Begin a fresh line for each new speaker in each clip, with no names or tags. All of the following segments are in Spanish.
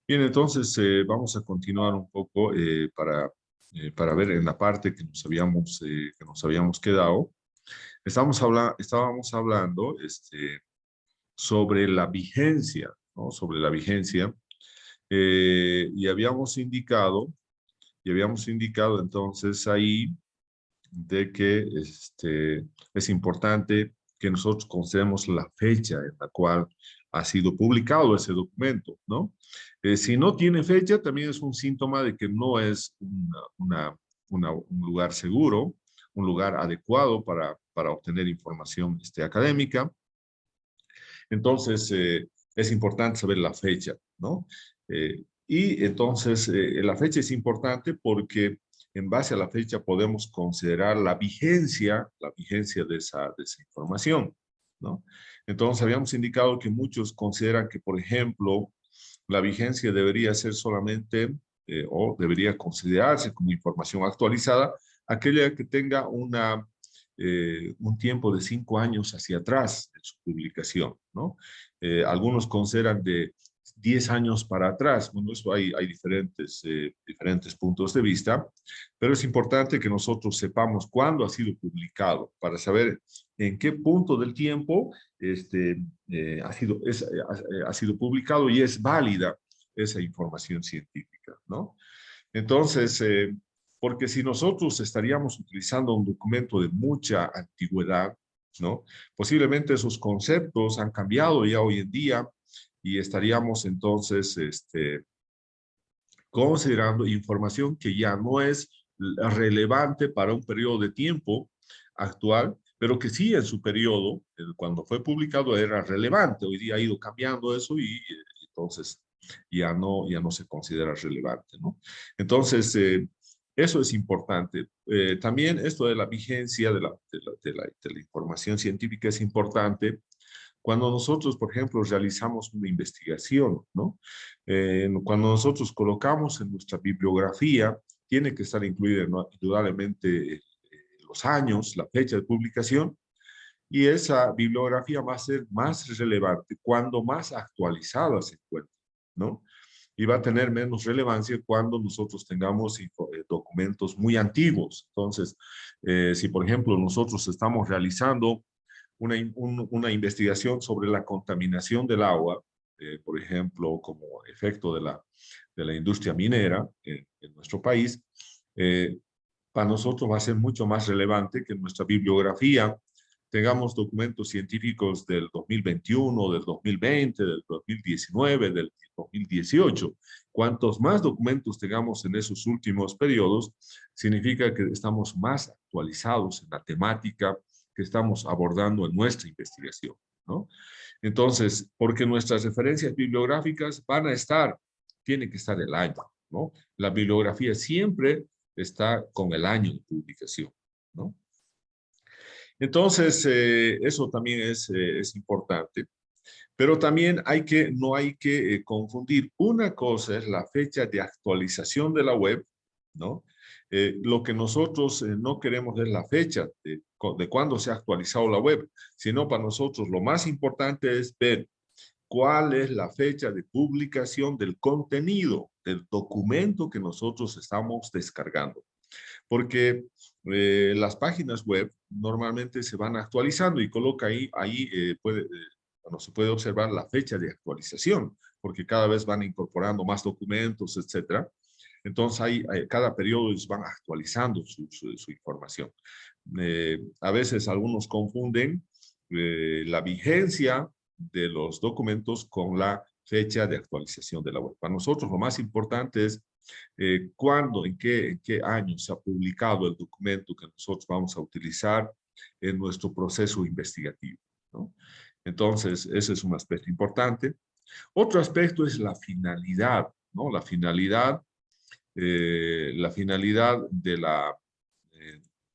Bien, entonces vamos a continuar un poco para ver en la parte que nos habíamos quedado. Estábamos hablando sobre la vigencia, ¿no? Sobre la vigencia. Y habíamos indicado entonces ahí de que es importante que nosotros consideremos la fecha en la cual ha sido publicado ese documento, ¿no? Si no tiene fecha, también es un síntoma de que no es un lugar seguro, un lugar adecuado para obtener información académica. Entonces, es importante saber la fecha, ¿no? Y entonces, la fecha es importante porque en base a la fecha podemos considerar la vigencia de esa información, ¿no? Entonces, habíamos indicado que muchos consideran que, por ejemplo, la vigencia debería ser solamente o debería considerarse como información actualizada aquella que tenga un tiempo de 5 años hacia atrás en su publicación, ¿no? Algunos consideran de 10 años para atrás. Bueno, eso hay diferentes puntos de vista, pero es importante que nosotros sepamos cuándo ha sido publicado para saber en qué punto del tiempo ha sido publicado y es válida esa información científica, ¿no? Entonces, porque si nosotros estaríamos utilizando un documento de mucha antigüedad, ¿no? Posiblemente esos conceptos han cambiado ya hoy en día y estaríamos entonces considerando información que ya no es relevante para un periodo de tiempo actual, pero que sí en su periodo, cuando fue publicado, era relevante. Hoy día ha ido cambiando eso y entonces ya no se considera relevante, ¿no? Entonces, eso es importante. También esto de la vigencia de la información científica es importante cuando nosotros, por ejemplo, realizamos una investigación, ¿no? Cuando nosotros colocamos en nuestra bibliografía, tiene que estar incluida, ¿no? Indudablemente los años, la fecha de publicación, y esa bibliografía va a ser más relevante cuando más actualizada se encuentre, ¿no? Y va a tener menos relevancia cuando nosotros tengamos documentos muy antiguos. Entonces, si por ejemplo nosotros estamos realizando una investigación sobre la contaminación del agua, por ejemplo, como efecto de la industria minera en nuestro país, eh, para nosotros va a ser mucho más relevante que en nuestra bibliografía tengamos documentos científicos del 2021, del 2020, del 2019, del 2018. Cuantos más documentos tengamos en esos últimos periodos, significa que estamos más actualizados en la temática que estamos abordando en nuestra investigación, ¿no? Entonces, porque nuestras referencias bibliográficas van a estar, tiene que estar el año, ¿no? La bibliografía siempre está con el año de publicación, ¿no? Entonces, eso también es importante, pero también no hay que confundir. Una cosa es la fecha de actualización de la web, ¿no? Lo que nosotros no queremos es la fecha de cuándo se ha actualizado la web, sino para nosotros lo más importante es ver cuál es la fecha de publicación del contenido, del documento que nosotros estamos descargando. Porque las páginas web normalmente se van actualizando y coloca ahí bueno, se puede observar la fecha de actualización, porque cada vez van incorporando más documentos, etcétera. Entonces, cada periodo ellos van actualizando su información. A veces algunos confunden la vigencia de los documentos con la fecha de actualización de la web. Para nosotros lo más importante es cuándo, en qué año se ha publicado el documento que nosotros vamos a utilizar en nuestro proceso investigativo, ¿no? Entonces, ese es un aspecto importante. Otro aspecto es la finalidad, ¿no? La finalidad eh,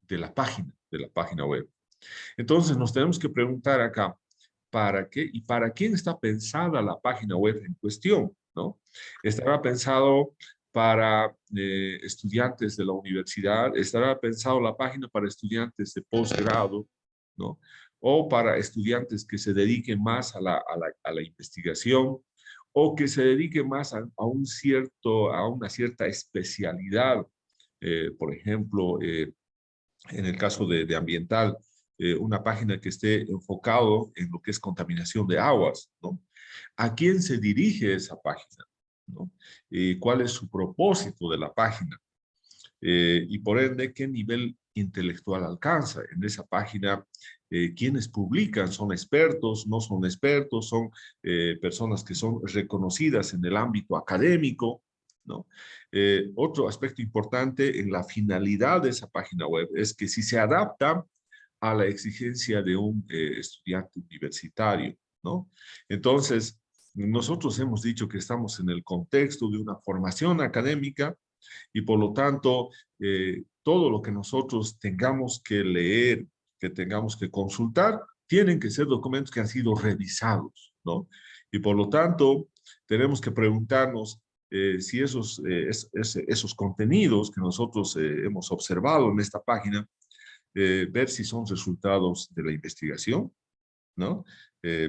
de la página web. Entonces, nos tenemos que preguntar acá, ¿para qué y para quién está pensada la página web en cuestión? ¿No? ¿Estará pensado para estudiantes de la universidad? ¿Estará pensado la página para estudiantes de posgrado? ¿No? ¿O para estudiantes que se dediquen más a la investigación? o que se dedique más a una cierta especialidad. Por ejemplo, en el caso de ambiental, una página que esté enfocado en lo que es contaminación de aguas, ¿no? ¿A quién se dirige esa página? ¿No? ¿Cuál es su propósito de la página? Y por ende, ¿qué nivel intelectual alcanza? En esa página, ¿quiénes publican? ¿Son expertos? ¿No son expertos? ¿Son personas que son reconocidas en el ámbito académico? ¿No? Otro aspecto importante en la finalidad de esa página web es que si se adapta a la exigencia de un estudiante universitario, ¿no? Entonces, nosotros hemos dicho que estamos en el contexto de una formación académica y por lo tanto, todo lo que nosotros tengamos que leer, que tengamos que consultar, tienen que ser documentos que han sido revisados, ¿no? Y por lo tanto, tenemos que preguntarnos si esos contenidos que nosotros hemos observado en esta página, ver si son resultados de la investigación, ¿no?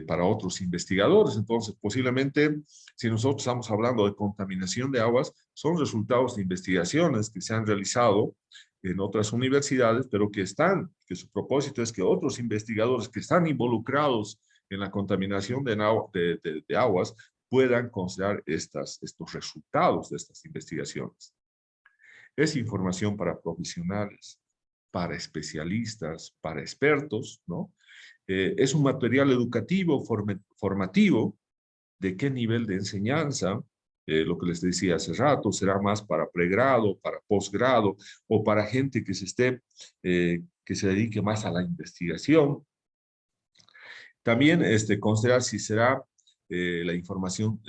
Para otros investigadores. Entonces, posiblemente, si nosotros estamos hablando de contaminación de aguas, son resultados de investigaciones que se han realizado en otras universidades, pero que su propósito es que otros investigadores que están involucrados en la contaminación de aguas puedan considerar estos resultados de estas investigaciones. Es información para profesionales, para especialistas, para expertos, ¿no? Es un material educativo, formativo, de qué nivel de enseñanza, lo que les decía hace rato, será más para pregrado, para posgrado, o para gente que se dedique más a la investigación. También considerar si será la información,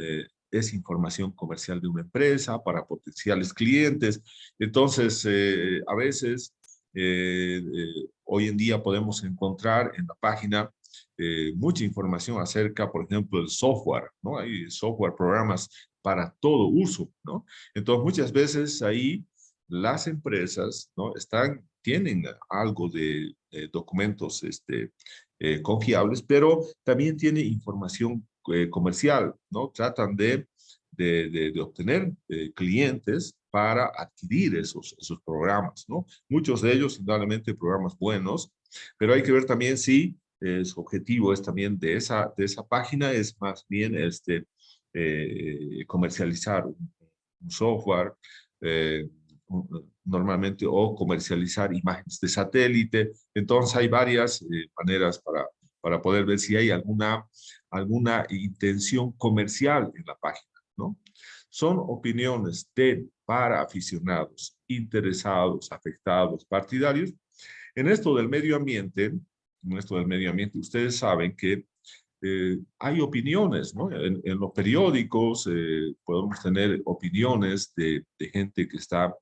es información comercial de una empresa para potenciales clientes. Entonces, a veces, hoy en día podemos encontrar en la página mucha información acerca, por ejemplo, del software, ¿no? Hay software, programas para todo uso, ¿no? Entonces, muchas veces ahí las empresas, ¿no? Tienen algo de documentos, confiables, pero también tiene información comercial, ¿no? Tratan de obtener clientes para adquirir esos programas, ¿no? Muchos de ellos, indudablemente, programas buenos, pero hay que ver también si su objetivo es también de esa página, es más bien comercializar un software, eh, normalmente, o comercializar imágenes de satélite. Entonces hay varias maneras para poder ver si hay alguna intención comercial en la página, ¿no? Son opiniones para aficionados, interesados, afectados, partidarios. En esto del medio ambiente, ustedes saben que hay opiniones, ¿no? En los periódicos podemos tener opiniones de gente que está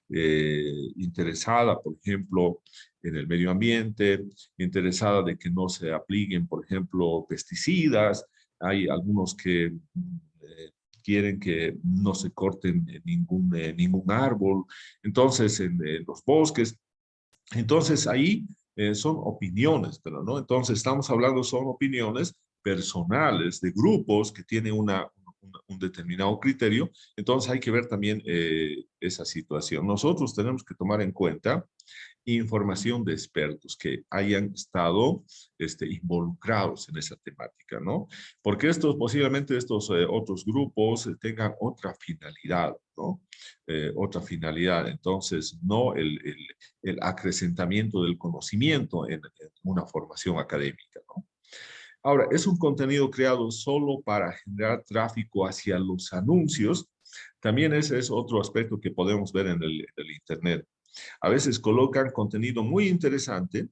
interesada, por ejemplo, en el medio ambiente, interesada de que no se apliquen, por ejemplo, pesticidas. Hay algunos que quieren que no se corten ningún árbol. Entonces, en los bosques. Entonces, ahí son opiniones, pero no. Entonces, estamos hablando, son opiniones personales de grupos que tienen un determinado criterio. Entonces, hay que ver también esa situación. Nosotros tenemos que tomar en cuenta información de expertos que hayan estado involucrados en esa temática, ¿no? Porque posiblemente estos otros grupos tengan otra finalidad, ¿no? Otra finalidad. Entonces, no el acrecentamiento del conocimiento en una formación académica, ¿no? Ahora, es un contenido creado solo para generar tráfico hacia los anuncios. También ese es otro aspecto que podemos ver en el Internet. A veces colocan contenido muy interesante,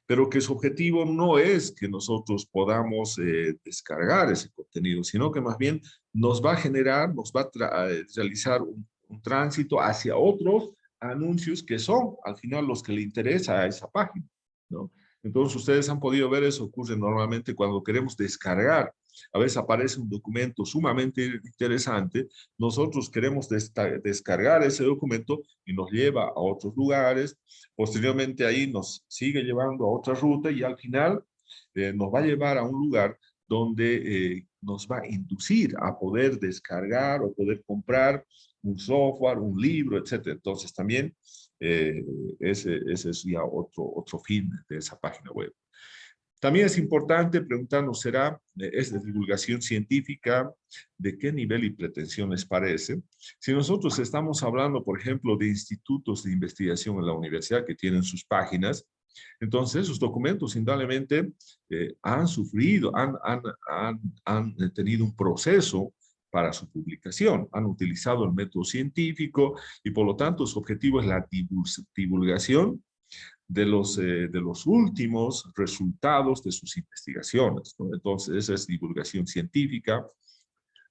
pero que su objetivo no es que nosotros podamos descargar ese contenido, sino que más bien nos va a generar, nos va a realizar un tránsito hacia otros anuncios que son al final los que le interesa a esa página, ¿no? Entonces ustedes han podido ver eso ocurre normalmente cuando queremos descargar. A veces aparece un documento sumamente interesante, nosotros queremos descargar ese documento y nos lleva a otros lugares, posteriormente ahí nos sigue llevando a otra ruta y al final nos va a llevar a un lugar donde nos va a inducir a poder descargar o poder comprar un software, un libro, etcétera. Entonces también ese es ya otro fin de esa página web. También es importante preguntarnos, ¿es de divulgación científica? ¿De qué nivel y pretensión les parece? Si nosotros estamos hablando, por ejemplo, de institutos de investigación en la universidad que tienen sus páginas, entonces esos documentos indudablemente han sufrido, han tenido un proceso para su publicación, han utilizado el método científico y por lo tanto su objetivo es la divulgación de los últimos resultados de sus investigaciones, ¿no? Entonces, esa es divulgación científica.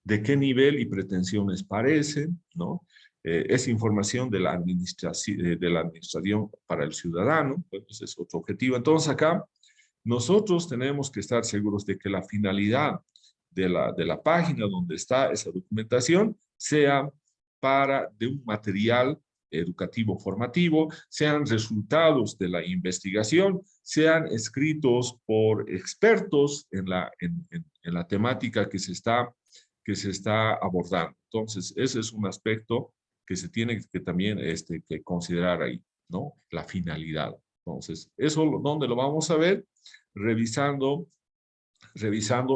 ¿De qué nivel y pretensiones parece? ¿No? Es información de la administración para el ciudadano, pues ese es otro objetivo. Entonces, acá nosotros tenemos que estar seguros de que la finalidad de la página donde está esa documentación sea de un material educativo formativo, sean resultados de la investigación, sean escritos por expertos en la temática que se está abordando. Entonces, ese es un aspecto que se tiene que también que considerar ahí, ¿no? La finalidad. Entonces, eso, ¿dónde lo vamos a ver? Revisando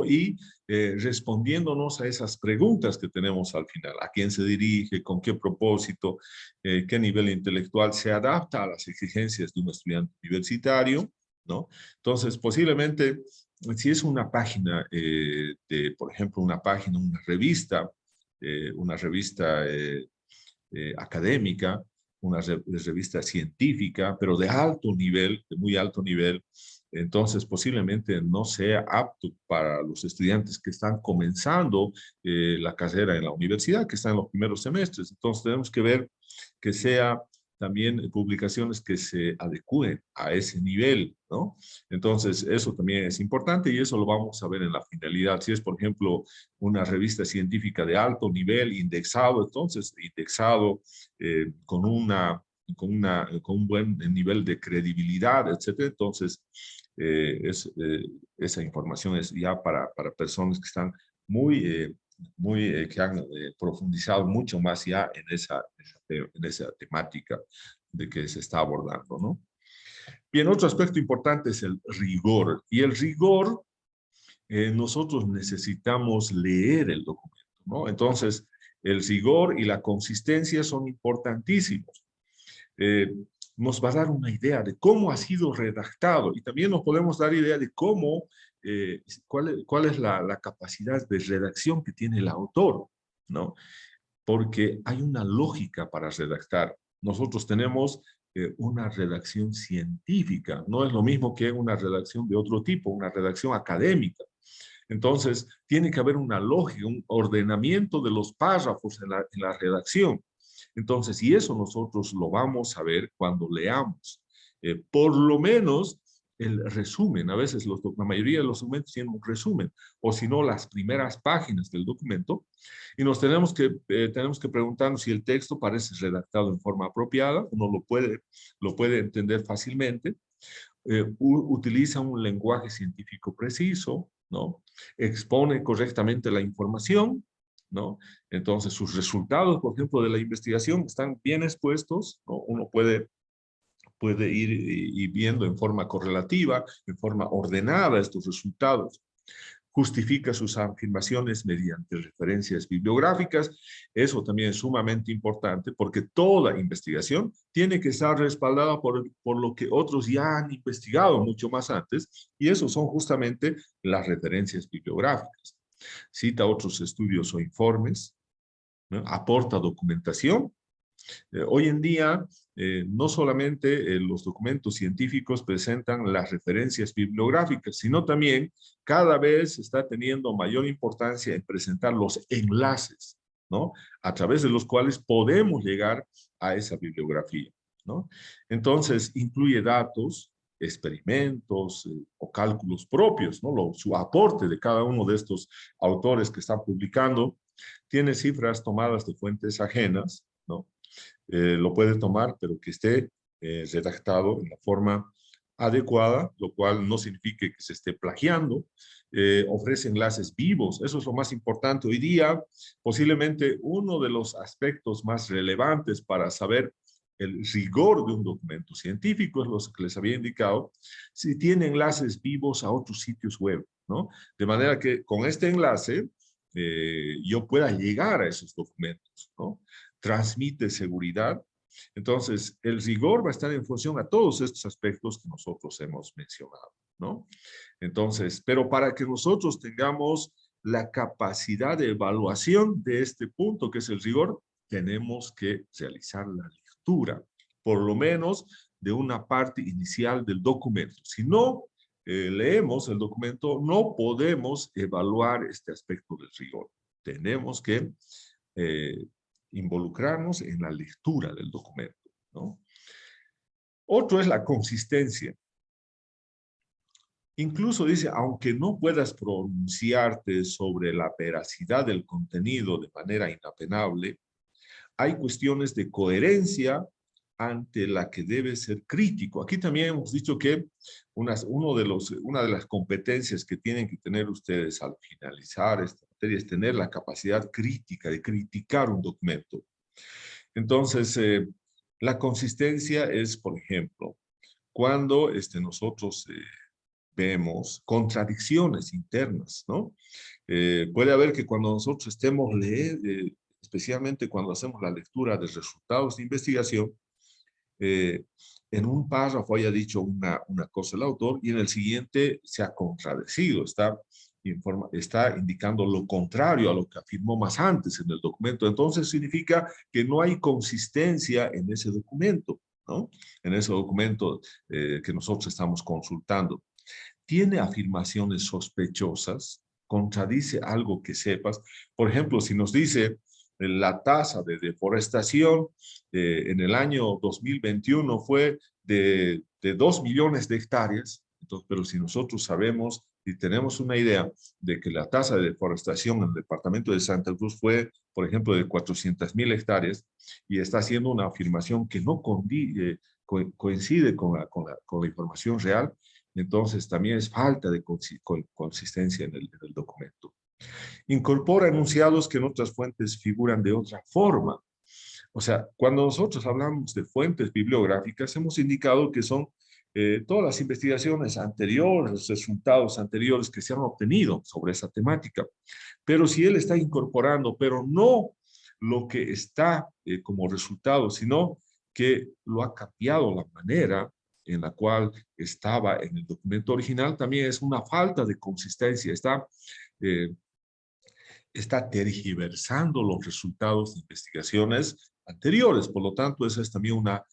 y respondiéndonos a esas preguntas que tenemos al final. ¿A quién se dirige? ¿Con qué propósito? ¿Qué nivel intelectual se adapta a las exigencias de un estudiante universitario? ¿No? Entonces, posiblemente, si es una página, por ejemplo, una revista académica, una revista científica, pero de alto nivel, de muy alto nivel, entonces posiblemente no sea apto para los estudiantes que están comenzando la carrera en la universidad, que están en los primeros semestres. Entonces tenemos que ver que sea también publicaciones que se adecúen a ese nivel, ¿no? Entonces, eso también es importante y eso lo vamos a ver en la finalidad. Si es, por ejemplo, una revista científica de alto nivel, indexado, entonces, indexado con un buen nivel de credibilidad, etcétera. Entonces, esa información es ya para personas que están que han profundizado mucho más ya en esa temática de que se está abordando, ¿no? Bien, otro aspecto importante es el rigor. Y el rigor, nosotros necesitamos leer el documento, ¿no? Entonces, el rigor y la consistencia son importantísimos. Nos va a dar una idea de cómo ha sido redactado y también nos podemos dar idea de cuál es la capacidad de redacción que tiene el autor, ¿no? Porque hay una lógica para redactar. Nosotros tenemos una redacción científica, no es lo mismo que una redacción de otro tipo, una redacción académica. Entonces, tiene que haber una lógica, un ordenamiento de los párrafos en la redacción. Entonces, y eso nosotros lo vamos a ver cuando leamos. Por lo menos el resumen, a veces la mayoría de los documentos tienen un resumen, o si no, las primeras páginas del documento, y nos tenemos que preguntarnos si el texto parece redactado en forma apropiada, uno lo puede entender fácilmente, utiliza un lenguaje científico preciso, ¿no? Expone correctamente la información, ¿no? Entonces, sus resultados, por ejemplo, de la investigación están bien expuestos, ¿no? Uno puede ir viendo en forma correlativa, en forma ordenada estos resultados. Justifica sus afirmaciones mediante referencias bibliográficas. Eso también es sumamente importante porque toda investigación tiene que estar respaldada por lo que otros ya han investigado mucho más antes, y eso son justamente las referencias bibliográficas. Cita otros estudios o informes, ¿no? Aporta documentación. Hoy en día, no solamente los documentos científicos presentan las referencias bibliográficas, sino también cada vez está teniendo mayor importancia en presentar los enlaces, ¿no? A través de los cuales podemos llegar a esa bibliografía, ¿no? Entonces, incluye datos, experimentos o cálculos propios, ¿no? Su aporte de cada uno de estos autores que están publicando. Tiene cifras tomadas de fuentes ajenas, ¿no? Lo puede tomar, pero que esté redactado en la forma adecuada, lo cual no significa que se esté plagiando. Ofrece enlaces vivos, eso es lo más importante. Hoy día, posiblemente uno de los aspectos más relevantes para saber el rigor de un documento científico es lo que les había indicado, si tiene enlaces vivos a otros sitios web, ¿no? De manera que con este enlace yo pueda llegar a esos documentos, ¿no? Transmite seguridad. Entonces, el rigor va a estar en función a todos estos aspectos que nosotros hemos mencionado, ¿no? Entonces, pero para que nosotros tengamos la capacidad de evaluación de este punto, que es el rigor, tenemos que realizar la lectura, por lo menos de una parte inicial del documento. Si no leemos el documento, no podemos evaluar este aspecto del rigor. Tenemos que involucrarnos en la lectura del documento, ¿no? Otro es la consistencia. Incluso dice, aunque no puedas pronunciarte sobre la veracidad del contenido de manera inapelable, hay cuestiones de coherencia ante la que debe ser crítico. Aquí también hemos dicho que una de las competencias que tienen que tener ustedes al finalizar esta materia es tener la capacidad crítica de criticar un documento. Entonces, la consistencia es, por ejemplo, cuando nosotros vemos contradicciones internas, ¿no? Puede haber que cuando nosotros estemos especialmente cuando hacemos la lectura de resultados de investigación, en un párrafo haya dicho una cosa el autor y en el siguiente se ha contradecido, está indicando lo contrario a lo que afirmó más antes en el documento. Entonces significa que no hay consistencia en ese documento, ¿no? En ese documento que nosotros estamos consultando. Tiene afirmaciones sospechosas, contradice algo que sepas. Por ejemplo, si nos dice la tasa de deforestación en el año 2021 fue de 2 millones de hectáreas, entonces, pero si nosotros sabemos y tenemos una idea de que la tasa de deforestación en el departamento de Santa Cruz fue, por ejemplo, de 400,000 hectáreas y está haciendo una afirmación que no coincide con la información real, entonces también es falta de consistencia en el documento. Incorpora enunciados que en otras fuentes figuran de otra forma. O sea, cuando nosotros hablamos de fuentes bibliográficas, hemos indicado que son todas las investigaciones anteriores, los resultados anteriores que se han obtenido sobre esa temática. Pero si él está incorporando, pero no lo que está como resultado, sino que lo ha cambiado la manera en la cual estaba en el documento original, también es una falta de consistencia, está tergiversando los resultados de investigaciones anteriores. Por lo tanto, esa es también una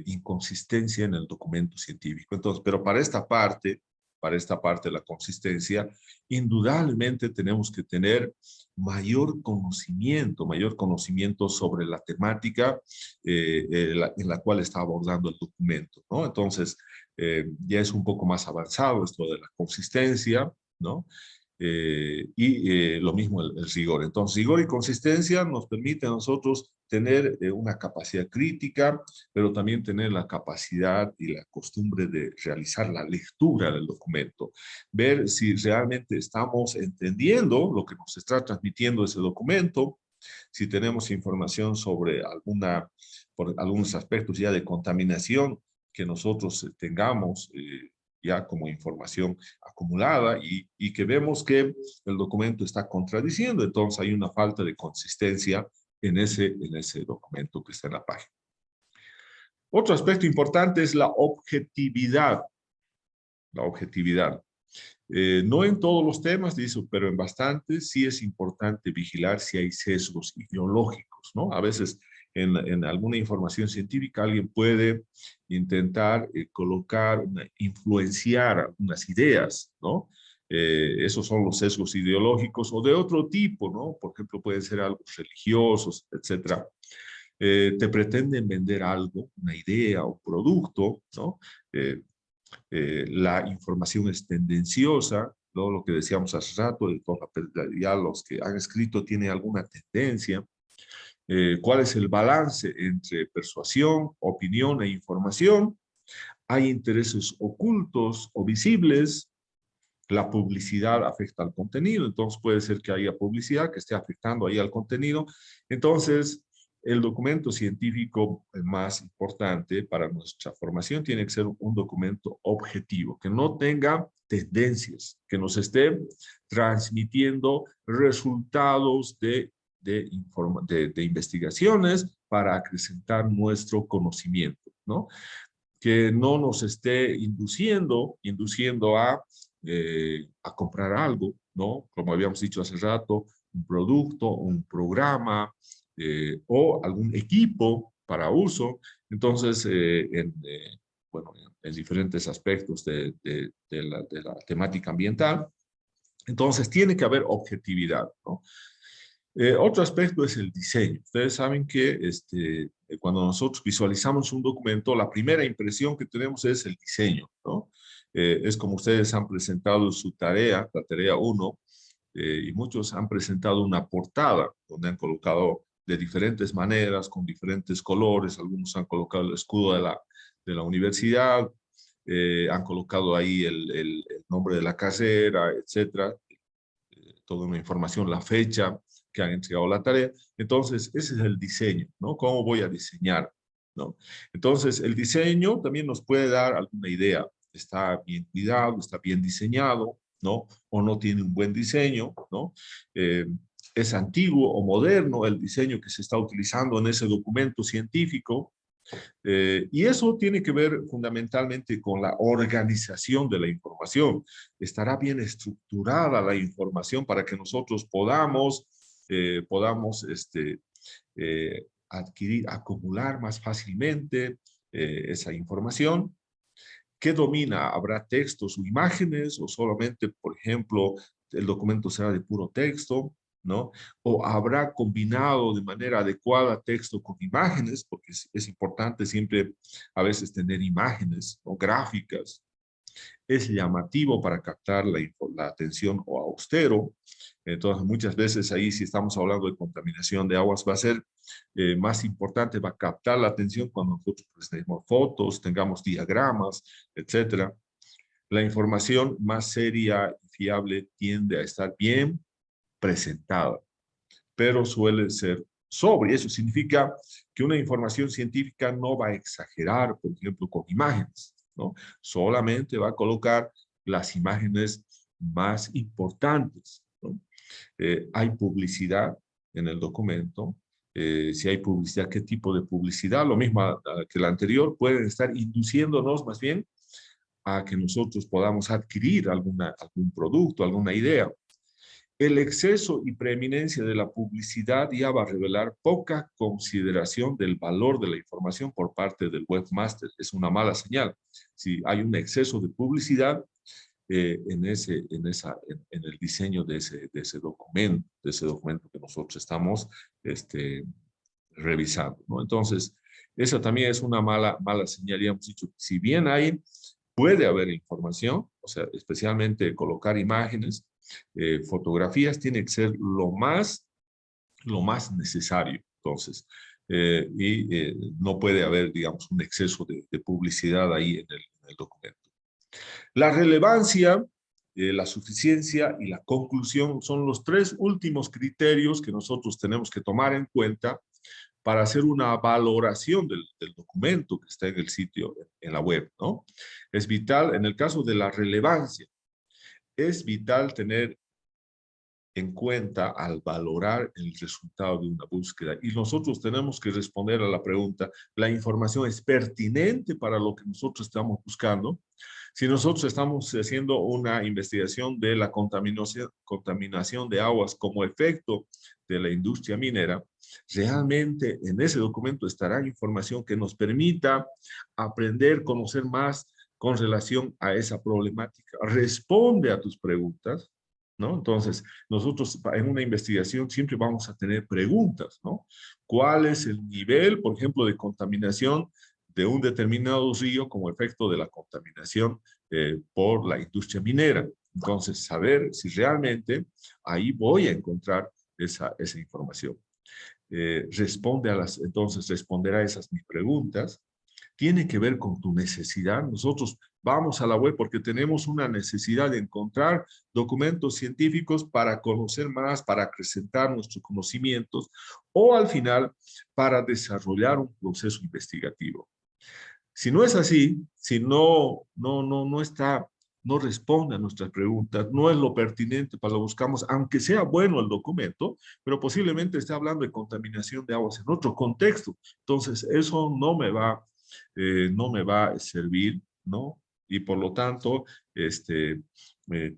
inconsistencia en el documento científico. Entonces, pero para esta parte de la consistencia, indudablemente tenemos que tener mayor conocimiento sobre la temática en la cual está abordando el documento, ¿no? Entonces, ya es un poco más avanzado esto de la consistencia, ¿no? Lo mismo el rigor. Entonces, rigor y consistencia nos permite a nosotros tener una capacidad crítica, pero también tener la capacidad y la costumbre de realizar la lectura del documento, ver si realmente estamos entendiendo lo que nos está transmitiendo ese documento, si tenemos información sobre por algunos aspectos ya de contaminación que nosotros tengamos ya como información acumulada y que vemos que el documento está contradiciendo, entonces hay una falta de consistencia en ese documento que está en la página. Otro aspecto importante es la objetividad. La objetividad. No en todos los temas, dice, pero en bastantes sí es importante vigilar si hay sesgos ideológicos, ¿no? A veces en alguna información científica alguien puede intentar influenciar algunas ideas, ¿no? Esos son los sesgos ideológicos o de otro tipo, ¿no? Por ejemplo, pueden ser algo religiosos, etcétera. Te pretenden vender algo, una idea o producto, ¿no? La información es tendenciosa, ¿no? Lo que decíamos hace rato, ya los que han escrito tienen alguna tendencia. ¿Cuál es el balance entre persuasión, opinión e información? hay intereses ocultos o visibles. La publicidad afecta al contenido, entonces puede ser que haya publicidad que esté afectando ahí al contenido. Entonces, el documento científico más importante para nuestra formación tiene que ser un documento objetivo, que no tenga tendencias, que nos esté transmitiendo resultados de investigaciones para acrecentar nuestro conocimiento, ¿no? Que no nos esté induciendo a comprar algo, ¿no? Como habíamos dicho hace rato, un producto, un programa o algún equipo para uso. Entonces, bueno, en diferentes aspectos de la temática ambiental. Entonces, tiene que haber objetividad, ¿no? Otro aspecto es el diseño. Ustedes saben que cuando nosotros visualizamos un documento, la primera impresión que tenemos es el diseño, ¿no? Es como ustedes han presentado su tarea, la tarea 1, y muchos han presentado una portada donde han colocado de diferentes maneras, con diferentes colores, algunos han colocado el escudo de la universidad, han colocado ahí el nombre de la carrera, etcétera, toda una información, la fecha que han entregado la tarea. Entonces, ese es el diseño, ¿no? ¿Cómo voy a diseñar? ¿No? Entonces, el diseño también nos puede dar alguna idea. Está bien cuidado, está bien diseñado, ¿no? O no tiene un buen diseño, ¿no? Es antiguo o moderno el diseño que se está utilizando en ese documento científico, y eso tiene que ver fundamentalmente con la organización de la información. Estará bien estructurada la información para que nosotros podamos adquirir, acumular más fácilmente esa información. ¿Qué domina? ¿Habrá textos o imágenes o solamente, por ejemplo, el documento será de puro texto? ¿No? O habrá combinado de manera adecuada texto con imágenes, porque es importante siempre a veces tener imágenes o gráficas. Es llamativo para captar la atención o austero. Entonces, muchas veces ahí, si estamos hablando de contaminación de aguas, va a ser más importante, va a captar la atención cuando nosotros presentemos fotos, tengamos diagramas, etcétera. La información más seria y fiable tiende a estar bien presentada, pero suele ser sobria. Eso significa que una información científica no va a exagerar, por ejemplo, con imágenes, ¿no? Solamente va a colocar las imágenes más importantes, ¿no? Hay publicidad en el documento. Si hay publicidad, ¿qué tipo de publicidad? Lo mismo que la anterior, pueden estar induciéndonos más bien a que nosotros podamos adquirir algún producto, alguna idea. El exceso y preeminencia de la publicidad ya va a revelar poca consideración del valor de la información por parte del webmaster. Es una mala señal. Si hay un exceso de publicidad en el diseño de ese documento que nosotros estamos revisando, ¿no? Entonces, esa también es una mala señal. Ya hemos dicho, si bien puede haber información, o sea, especialmente colocar imágenes, fotografías, tiene que ser lo más necesario. Entonces, no puede haber, digamos, un exceso de publicidad ahí en el documento. La relevancia, la suficiencia y la conclusión son los tres últimos criterios que nosotros tenemos que tomar en cuenta para hacer una valoración del documento que está en el sitio, en la web, ¿no? Es vital, en el caso de la relevancia, es vital tener en cuenta al valorar el resultado de una búsqueda. Y nosotros tenemos que responder a la pregunta, ¿la información es pertinente para lo que nosotros estamos buscando? Si nosotros estamos haciendo una investigación de la contaminación de aguas como efecto de la industria minera, realmente en ese documento estará información que nos permita aprender, conocer más con relación a esa problemática. Responde a tus preguntas, ¿no? Entonces, nosotros en una investigación siempre vamos a tener preguntas, ¿no? ¿Cuál es el nivel, por ejemplo, de contaminación de un determinado río como efecto de la contaminación por la industria minera? Entonces, saber si realmente ahí voy a encontrar esa información. Responde a entonces responderá a esas mis preguntas. tiene que ver con tu necesidad. Nosotros vamos a la web porque tenemos una necesidad de encontrar documentos científicos para conocer más, para acrecentar nuestros conocimientos o al final para desarrollar un proceso investigativo. Si no es así, si no está, no responde a nuestras preguntas, no es lo pertinente para lo que buscamos, aunque sea bueno el documento, pero posiblemente esté hablando de contaminación de aguas en otro contexto. Entonces, eso no me va a servir, ¿no? Y por lo tanto,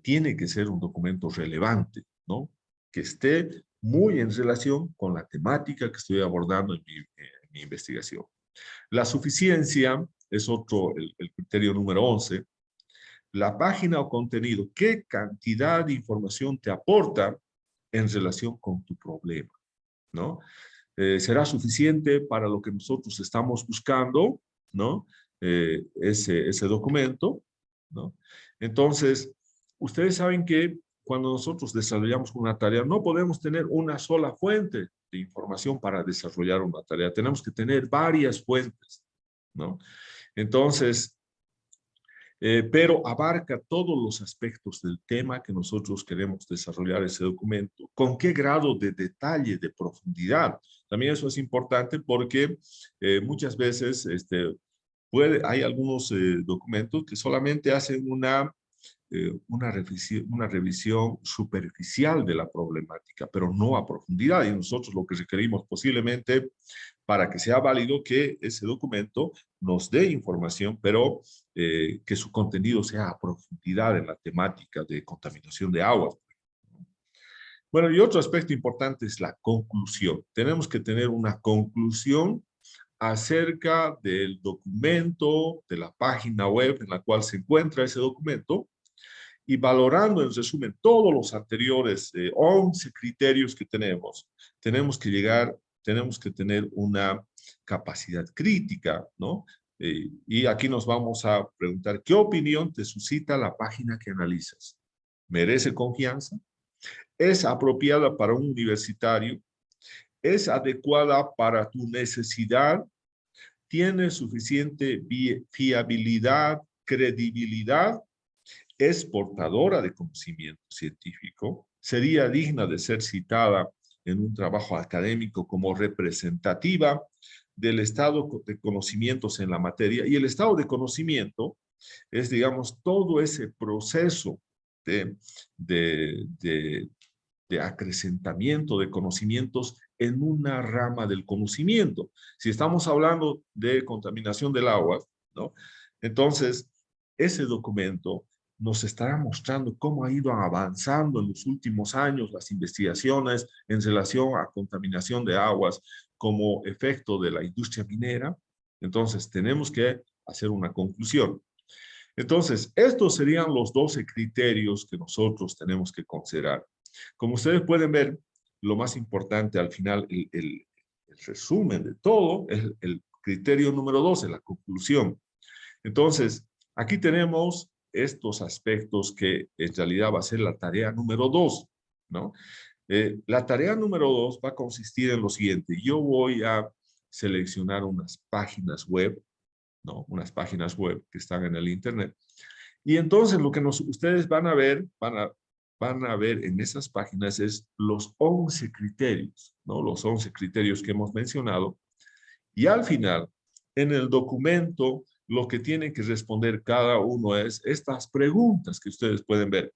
tiene que ser un documento relevante, ¿no? Que esté muy en relación con la temática que estoy abordando en mi investigación. La suficiencia es el criterio número 11. La página o contenido, ¿qué cantidad de información te aporta en relación con tu problema? ¿No? ¿Será suficiente para lo que nosotros estamos buscando? ¿No? Ese documento, ¿no? Entonces, ustedes saben que cuando nosotros desarrollamos una tarea, no podemos tener una sola fuente de información para desarrollar una tarea. Tenemos que tener varias fuentes, ¿no? Entonces, pero abarca todos los aspectos del tema que nosotros queremos desarrollar ese documento. ¿Con qué grado de detalle, de profundidad? También eso es importante porque muchas veces hay algunos documentos que solamente hacen una revisión superficial de la problemática, pero no a profundidad. Y nosotros lo que requerimos posiblemente para que sea válido que ese documento nos dé información, pero que su contenido sea a profundidad en la temática de contaminación de aguas. Bueno, y otro aspecto importante es la conclusión. Tenemos que tener una conclusión acerca del documento, de la página web en la cual se encuentra ese documento, y valorando en resumen todos los anteriores 11 criterios que tenemos que tener una capacidad crítica, ¿no? Y aquí nos vamos a preguntar, ¿qué opinión te suscita la página que analizas? ¿Merece confianza? ¿Es apropiada para un universitario? ¿Es adecuada para tu necesidad? ¿Tiene suficiente fiabilidad, credibilidad? ¿Es portadora de conocimiento científico? ¿Sería digna de ser citada en un trabajo académico como representativa del estado de conocimientos en la materia? Y el estado de conocimiento es, digamos, todo ese proceso de, de, de, de acrecentamiento de conocimientos en una rama del conocimiento. Si estamos hablando de contaminación del agua, ¿no? Entonces, ese documento nos estará mostrando cómo ha ido avanzando en los últimos años las investigaciones en relación a contaminación de aguas como efecto de la industria minera. Entonces, tenemos que hacer una conclusión. Entonces, estos serían los 12 criterios que nosotros tenemos que considerar. Como ustedes pueden ver, lo más importante al final, el resumen de todo, es el criterio número 12, la conclusión. Entonces, aquí tenemos estos aspectos que en realidad va a ser la tarea número 2, ¿no? La tarea número 2 va a consistir en lo siguiente. Yo voy a seleccionar unas páginas web, ¿no? Unas páginas web que están en el internet. Y entonces lo que ustedes van a ver en esas páginas es los 11 criterios, ¿no? Los 11 criterios que hemos mencionado. Y al final, en el documento, lo que tiene que responder cada uno es estas preguntas que ustedes pueden ver.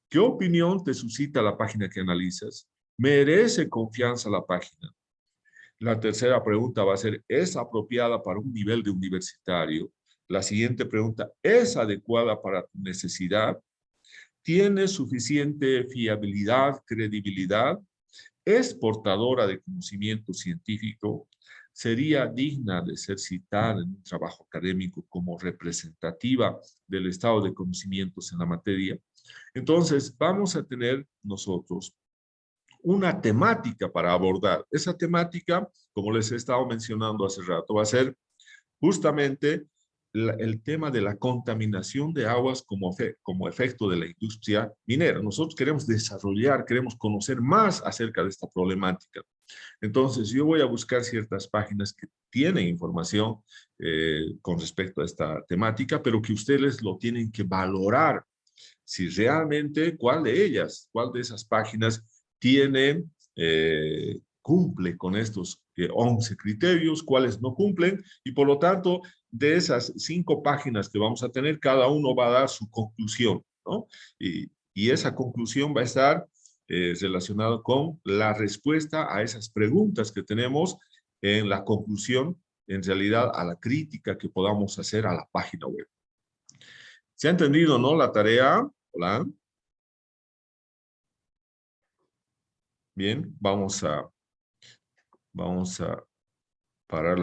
¿Qué opinión te suscita la página que analizas? ¿Merece confianza la página? La tercera pregunta va a ser, ¿es apropiada para un nivel de universitario? La siguiente pregunta, ¿es adecuada para tu necesidad? ¿Tiene suficiente fiabilidad, credibilidad? ¿Es portadora de conocimiento científico? ¿Sería digna de ser citada en un trabajo académico como representativa del estado de conocimientos en la materia? Entonces, vamos a tener nosotros una temática para abordar. Esa temática, como les he estado mencionando hace rato, va a ser justamente el tema de la contaminación de aguas como efecto de la industria minera. Nosotros queremos desarrollar, queremos conocer más acerca de esta problemática. Entonces, yo voy a buscar ciertas páginas que tienen información con respecto a esta temática, pero que ustedes lo tienen que valorar. Si realmente, cuál de esas páginas tiene, cumple con estos 11 criterios, cuáles no cumplen, y por lo tanto, de esas 5 páginas que vamos a tener, cada uno va a dar su conclusión, ¿no? Y esa conclusión va a estar relacionado con la respuesta a esas preguntas que tenemos en la conclusión, en realidad a la crítica que podamos hacer a la página web. ¿Se ha entendido, no, la tarea? Hola. Bien, vamos a parar la